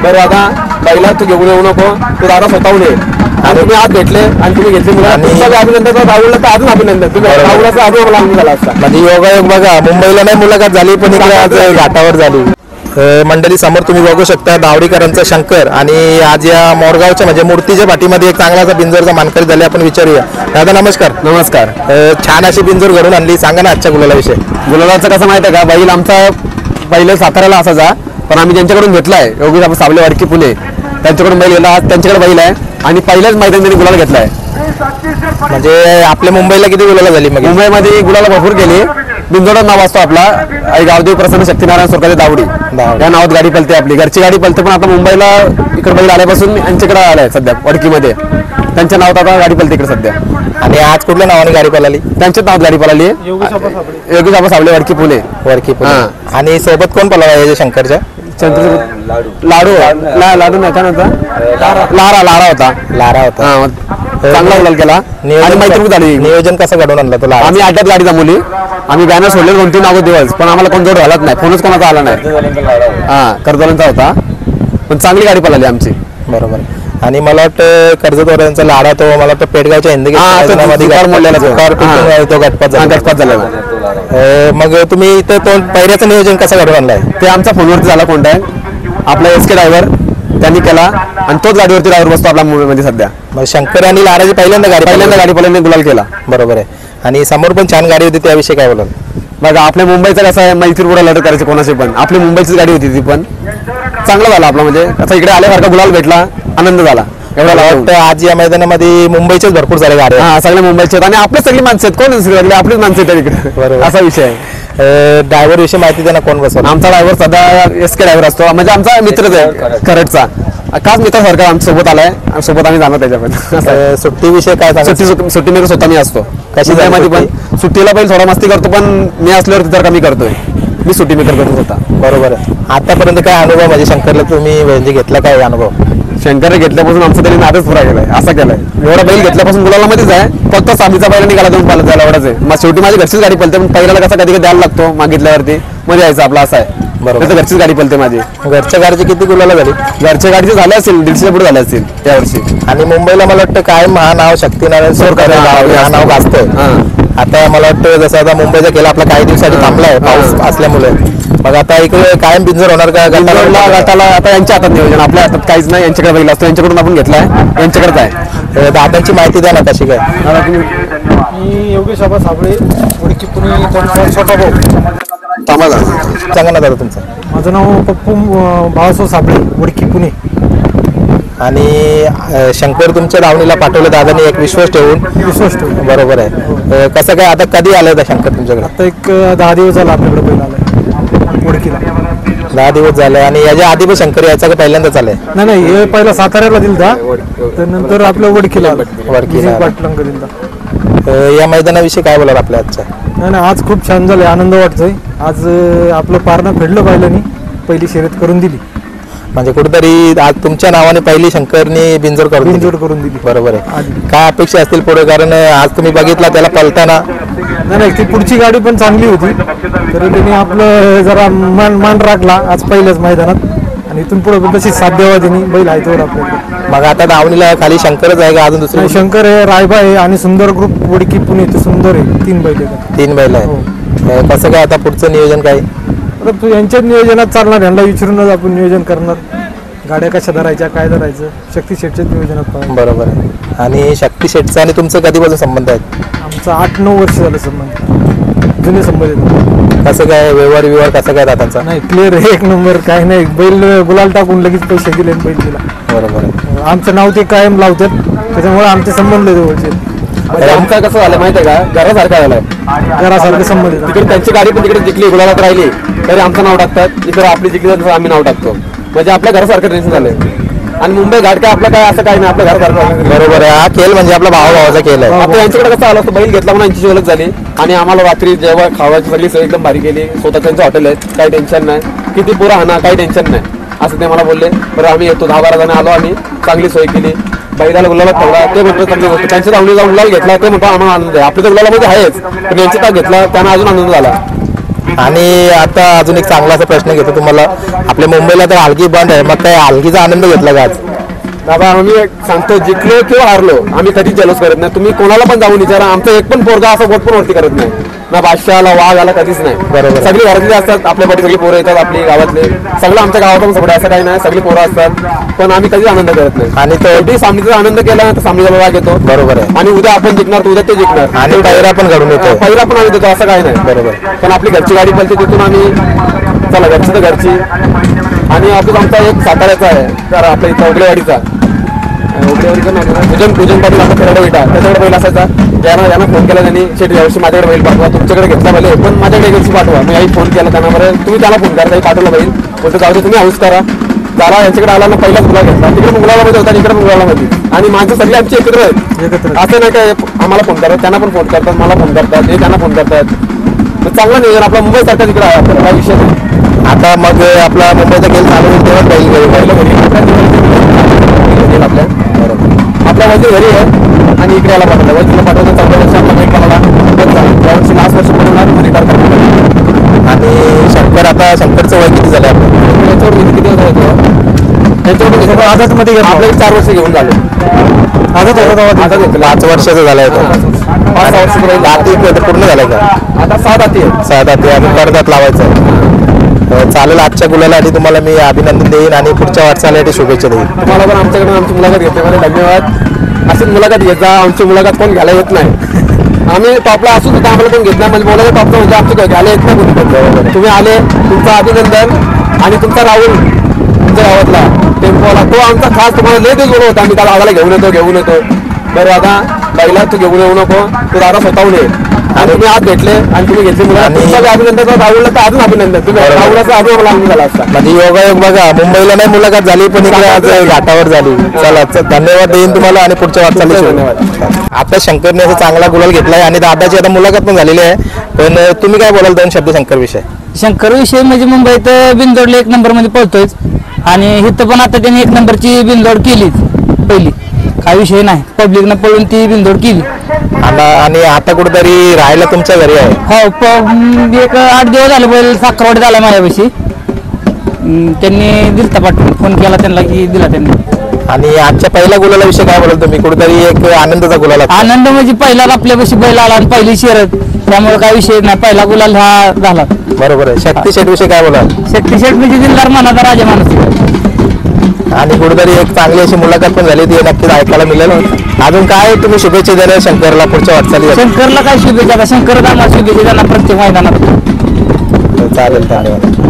बरं आता बैला तू घेऊन येऊ नको, तू दादा स्वतःहून ये आणि तुम्ही आज भेटले आणि तुम्ही घेतले मुलांना अभिनंदन. राहुलला तर अजून अभिनंदन, तुम्ही राहुलाचा अजून मला आनंद झाला असता. म्हणजे योगायोग बघा, मुंबईला नाही मुलाखत झाली पण इकडे आज घाटावर झाली. मंडळी समोर तुम्ही बघू शकता दावडीकरांचा शंकर आणि आज या मोरगावच्या म्हणजे मूर्तीच्या पाठीमध्ये एक चांगलाचा बिंजोरचा मानकरी झाले. आपण विचारूया. दादा नमस्कार. नमस्कार. छान अशी बिंजोर घडून आणली, सांगा ना आजच्या गुलालाविषयी. गुलालाचं कसं माहिती आहे का, बैल आमचा पहिले साताऱ्याला असायचा, पण आम्ही ज्यांच्याकडून घेतलाय योगेश आपण साबले वाडकी पुणे, त्यांच्याकडून बैल गेला. आज त्यांच्याकडे बैल आहे आणि पहिल्याच मैदान त्यांनी गुलाल घेतलाय. म्हणजे आपल्या मुंबईला किती गुलाला झाली? मग मुंबईमध्ये गुलाला भरपूर गेली. बिंजोडा नाव असतो आपला, गावदेव प्रसन्न शक्तीनारायण सुरकाचे दावडी या नावात गाडी पलते. आपली घरची गाडी पलते, पण आता मुंबईला इकडे बैल आल्यापासून यांच्याकडे आलाय सध्या वडकीमध्ये, त्यांच्या नावात आता गाडी पलते इकडे सध्या. आणि आज कुठल्या नावाने गाडी पळाली? त्यांच्याच नावात गाडी पळाली, योगेश आबा साबले वडकी पुणे. आणि सोबत कोण पळाला याच्या शंकरच्या? लाडू लाडू नाही का नव्हता, लारा होता. चांगला गुलाल केला आणि मैत्री झाली. नियोजन कसं घडवून आणलं तुला? आम्ही अड्ड्यात गाडी जमवली, आम्ही बॅनर सोडले 2-3 अगोदर दिवस, पण आम्हाला कोण जोड झालाच नाही, फोनच कोणाचा आला नाही. कर्जवाल्यांचा होता, पण चांगली गाडी पळाली आमची. बरोबर. आणि मला वाटतं कर्जतवाल्यांचा लाडा तो मला वाटतं पेडगावच्या हिंदी तो गटपात झाला. मग तुम्ही इथं तो पहिल्याचं नियोजन कसं घडवून आणलाय? ते आमचा फोनवरती झाला कॉन्टॅक्ट, आपला SK ड्रायव्हर त्यांनी केला आणि तोच गाडीवरती ड्रायव्हर बसतो आपल्या मुंबईमध्ये सध्या. मग शंकर आणि लाडाची पहिल्यांदा गाडी पळाली गुलाल केला. बरोबर आहे. आणि समोर पण छान गाडी होती, त्याविषयी काय बोलाल? बघा आपल्या मुंबईचं कसं आहे, मैत्री पुढे लढत करायची कोणाशी पण, आपली मुंबईचीच गाडी होती ती, पण चांगला झाला आपला. म्हणजे आता इकडे आल्यासारखा गुलाल भेटला, आनंद झाला. एवढा वाटतं आज या मैदानामध्ये मुंबईचेच भरपूर सारे गाड्या. हा सगळे मुंबईचे आहेत आणि आपले सगळी माणसं आहेत. कोण सगळे आपलीच माणसं आहेत इकडे. बरोबर, असा विषय आहे. ड्रायव्हर विषयी माहिती त्यांना कोण बसवलं? आमचा ड्रायव्हर सध्या SK ड्रायव्हर असतो, म्हणजे आमचा मित्रच आहे खरडचा, खास मित्र सारखा आमच्या सोबत आलाय आणि सोबत आम्ही जाणार त्याच्यापर्यंत. सुट्टी विषय काय? सुट्टी मेकर स्वतः मी असतो कशी मध्ये, पण सुट्टीला बैल थोडा मस्ती करतो, पण मी असल्यावर तर कमी करतोय. मी सुट्टी मेकर करतो स्वतः. बरोबर आहे. आतापर्यंत काय अनुभव म्हणजे शंकरला तुम्ही म्हणजे घेतला काय अनुभव? शंकर घेतल्यापासून आमचा तरी नादच पुरा गेलाय, असा केलाय. एवढा बैल घेतल्यापासून गुलाला मध्येच आहे, फक्त सामीचा बैल निघाला देऊन पालत जायला एवढाच आहे. मग शेवटी माझी घरचीच गाडी पलते, पण पहिल्याला कसा कधी द्यायला लागतो मागितल्यावरती मध्ये यायचं आपला, असा आहे. बरोबर, घरचीच गाडी पलते माझी. घरच्या गाडीची किती गुलाला झाली? घरच्या गाडीचे झाले असेल 150 पुढे झाले असतील यावर्षी. आणि मुंबईला मला वाटतं काय नाव शक्तीनारायण सुरकर नाव गाजतंय. आता मला वाटतं जसं आता मुंबईचा केला आपला काही दिवसांनी थांबलाय पाऊस असल्यामुळे, मग आता इकडे कायम बिंजर होणार का? गटाला आता यांच्या हातात नियोजन, आपल्या हातात काहीच नाही. यांच्याकडे बैल असतो, यांच्याकडून आपण घेतलाय, यांच्याकडेच आहे. दादांची माहिती द्या ना कशी काय? मी योगेश आबा साबळे वडकी पुणे, छोटा भाऊ. सांगा ना दादा तुमचं. माझं नाव पप्पू बाळासाहेब साबळे वडकी पुणे. आणि शंकर तुमच्या दावणीला पाठवलं दादांनी एक विश्वास ठेवून. बरोबर आहे. कसं काय आता कधी आलं होतं शंकर तुमच्याकडे? आता एक 10 दिवस झाला आपल्याकडे बैल आलाय वडकीला. 10 दिवस झाले. आणि याच्या आधी पण शंकर यायचा का पहिल्यांदाच आलाय? नाही, हे पहिला साताऱ्याला दिलता, तर नंतर आपल्या वडकीला पाटलांक दिलता. या मैदानाविषयी काय बोलाल आपल्या आजच्या? नाही, आज खूप छान झालंय, आनंद वाटतोय. आज आपलं पारणं फेडलं बैलांनी, पहिली शर्यत करून दिली. म्हणजे कुठेतरी आज तुमच्या नावाने पहिली शंकरनी बिंजोड करून दिली. बरोबर आहे. काय अपेक्षा असतील पुढे? कारण आज तुम्ही बघितला त्याला पलताना. नाही, ती पुढची गाडी पण चांगली होती, तर त्यांनी आपलं जरा मान राखला आज पहिल्याच मैदानात, आणि इथून पुढे पण तशी साथ द्यावा त्यांनी, बैल आहे तेवढा आपल्याकडे. मग आता दावणीला खाली शंकरच आहे का अजून दुसरे? शंकर आहे, रायबा आहे आणि सुंदर ग्रुप वडकी पुणे ते सुंदर आहे. 3 बैल आहेत. 3 बैल आहे. कसं काय आता पुढचं नियोजन काय? यांच्याच नियोजनात चालणार, यांना विचारूनच आपण नियोजन करणार. गाड्या कशा धरायच्या, काय धरायचं, शक्ती शेटच्याच नियोजनात पाहिजे. बरोबर आहे. आणि शक्ती शेटचा आणि तुमचं कधीपासून संबंध आहेत? आमचा 8-9 वर्ष झालं संबंध, जुने संबंध. कसं काय व्यवहार कसं काय दादांचा? नाही, क्लिअर आहे, 1 नंबर. काय नाही, बैल गुलाल टाकून लगेच पैसे दिले बैल दिला. बरोबर आहे. आमचं नाव ते कायम लावतात, त्याच्यामुळे आमचे संबंध जवळचे. आमचा कसं झालं माहिती आहे का, घरासारखा झालाय, घरासारखे संबंध. तिकडे त्यांची गाडी पण तिकडे जिंकली, गुलालात राहिली तरी आमचं नाव टाकतात, इकडे आपली जिंकली तर आम्ही नाव टाकतो. म्हणजे आपल्या घरासारखं टेन्शन झालंय. आणि मुंबई घाट काय आपलं काय असं काही नाही, आपल्या घरासारखं. बरोबर आहे. हा खेळ म्हणजे आपला भावाचा खेळ आहे. आता यांच्याकडे कसं आलं असतं, बैल घेतला म्हणून यांची ओळख झाली आणि आम्हाला रात्री जेव्हा खावायची सगळी सोय एकदम भारी केली. स्वतः त्यांचं हॉटेल आहेत, काही टेन्शन नाही, किती पुरा हाना काही टेन्शन नाही असं ते मला बोलले. बरं आम्ही येतो, 10-12 जण आलो, आम्ही चांगली सोय केली, बैलाला गुलाला ठेवला. ते म्हणतो चांगली गोष्ट, त्यांच्या दावणीला गुलाल घेतला, ते म्हणतो आम्हाला आनंद आहे. आपल्या तर गुलालामध्ये आहेच, पण यांची ताक घेतला त्यांना अजून आनंद झाला. आणि आता अजून एक चांगला असा प्रश्न घेतो तुम्हाला. आपल्या मुंबईला तर हलकी बंद आहे, मग काय हलकीचा आनंद घेतला का आज? बाबा आम्ही सांगतो, जिंकलो किंवा हारलो आम्ही कधीच जलस करत नाही. तुम्ही कोणाला पण जाऊन विचारा, आमचं एक पण पोरगा असं बोट पण वरती करत नाही. ना बादशाला वाघ आला कधीच नाही. बरोबर. सगळी घरातली असतात, आपल्याकडे सगळी पोरं येतात, आपली गावातले सगळं आमच्या गावातून सगळं असं काही नाही, सगळी पोरं असतात. पण आम्ही कधीच आनंद करत नाही. आणि तो कधी सामनीचा आनंद केला तर सामनीचा वाघ येतो. बरोबर आहे. आणि उद्या आपण जिंकणार तर उद्या ते जिंकणार. आणि पहिरा पण घडून येतो. पहिला पण आम्ही देतो, असं काही नाही. बरोबर. पण आपली घरची गाडी पळते तिथून आम्ही चला घरची तर घरची. आणि आपण आमचा एक साताऱ्याचा आहे तर आपल्या इथं उगलेवाडीचा पूजन पाटील आपला खेळाडू विटा त्याच्याकडे बैल असायचा. ज्यांना फोन केला त्यांनी शेट यावर्षी माझ्याकडे बैल पाठवा, तुमच्याकडे घेतला बैल पण माझ्याकडे एजन्सी पाठवा. मी आई फोन केला त्यांना, बरं तुम्ही त्याला फोन करा, काही पाठवला बैल बोलतो जाऊ दे तुम्ही हाऊस करा. जरा यांच्याकडे आला ना पहिलाच मुला घेतला, तिकडे मुलामध्ये होता इकडे मुलामध्ये. आणि माणसं सगळी आमची एकत्र आहेत. असं नाही काय आम्हाला फोन करतात, त्यांना पण फोन करतात, मला फोन करतात, ते त्यांना फोन करतात. चांगला नियोजन आपला मुंबई सारखा तिकडे आहे, आपल्याला काही विषय नाही. आता मग आपला मुंबईचा खेळ चालू होईल तेव्हा बैल आपल्या आपल्या वजीर घरी आहे आणि इकडे याला पाठवलं. वजीरला पाठवलं 14 वर्ष आपला बैल पाला यावर्षी लास्ट वर्ष पडून रिटायर करणार. आणि शंकर, आता शंकरचं वय किती झालं आपलं? त्याच्यावर किती होतो त्याच्यावर आझादमध्ये गेलो. आपल्याला 4 वर्ष घेऊन झाले. आझाद होता तेव्हा. आता घेतलं 5 वर्षाचा झाला आहे तो. 5-6 वर्ष दाती पूर्ण झालाय का? आता 6 दाती आहे. 6 दाती आणि करदात लावायचं आहे. चालेल, आजच्या गुलासाठी तुम्हाला मी अभिनंदन देईन आणि पुढच्या वाटचालीसाठी शुभेच्छा देईन. तुम्हाला पण आमच्याकडे आमची मुलाखत घेतल्यामध्ये धन्यवाद. अशीच मुलाखत घेत जा, आमची मुलाखत कोण घ्यायला येत नाही. आम्ही टॉपला असून सुद्धा आम्हाला कोण घेत नाही, म्हणजे बोलायचं टॉपला म्हणजे आमच्या घ्यायला येत नाही कोणी पण. तुम्ही आले, तुमचं अभिनंदन. आणि तुमचा राहुल तुमच्या गावातला टेम्पोला तो आमचा खास तुम्हाला लय दिवस बोलवता, आम्ही त्याला आम्हाला घेऊन येतो. बरं आता पहिला तू घेऊन येऊ नको, तू दादा स्वतःहून ये. आणि तुम्ही आज भेटले आणि तुम्ही घेतली मुलं अभिनंदन. राहुलला तर अजून अभिनंदन. तुम्ही राहुलाचा अजून मला आनंद झाला असता. म्हणजे योगायोग बघा, मुंबईला नाही मुलाखत झाली पण इकडे आज घाटावर झाली. चला धन्यवाद देईन तुम्हाला आणि पुढच्या वाटचाली धन्यवाद. आता शंकरने असा चांगला गुलाल घेतलाय आणि दादाची आता मुलाखत पण झालेली आहे. पण तुम्ही काय बोलाल 2 शब्द शंकर विषय? शंकर विषय म्हणजे मुंबईत बिनजोडला 1 नंबर मध्ये पळतोयच आणि इथं पण आता त्यांनी 1 नंबरची बिनजोड केलीच पहिली, काय विषय नाही. पब्लिकनं पळून ती बिनजोड केली. आणि आता कुठेतरी राहायला तुमच्या घरी आहे? हो, एक 8 दिवस झाले बैल साखरवाडी झाला माझ्यापाशी. त्यांनी दिलता पाठवून, फोन केला त्यांना की दिला त्यांनी. आणि आजच्या पहिल्या गुलाला विषय काय बोलाल तुम्ही? कुठेतरी एक आनंदाचा गुलाल. आनंद म्हणजे पहिलाच आपल्यापाशी बैल आला आणि पहिली शर्यत, त्यामुळे काय विषय नाही. पहिला गुलाल हा झाला. बरोबर आहे. शक्ती शेठ विषय काय बोलाल? शक्ती शेठ म्हणजे दिलदार मनाचा राजा माणूस. आणि कुठेतरी एक चांगली अशी मुलाखत पण झाली, ती नक्कीच ऐकायला मिळेल. अजून काय तुम्ही शुभेच्छा देणार शंकरला पुढच्या वाटचाली? शंकरला काय शुभेच्छा, शंकर आम्हाला शुभेच्छा देणार प्रत्येक मैदानात. चालेल, धन्यवाद.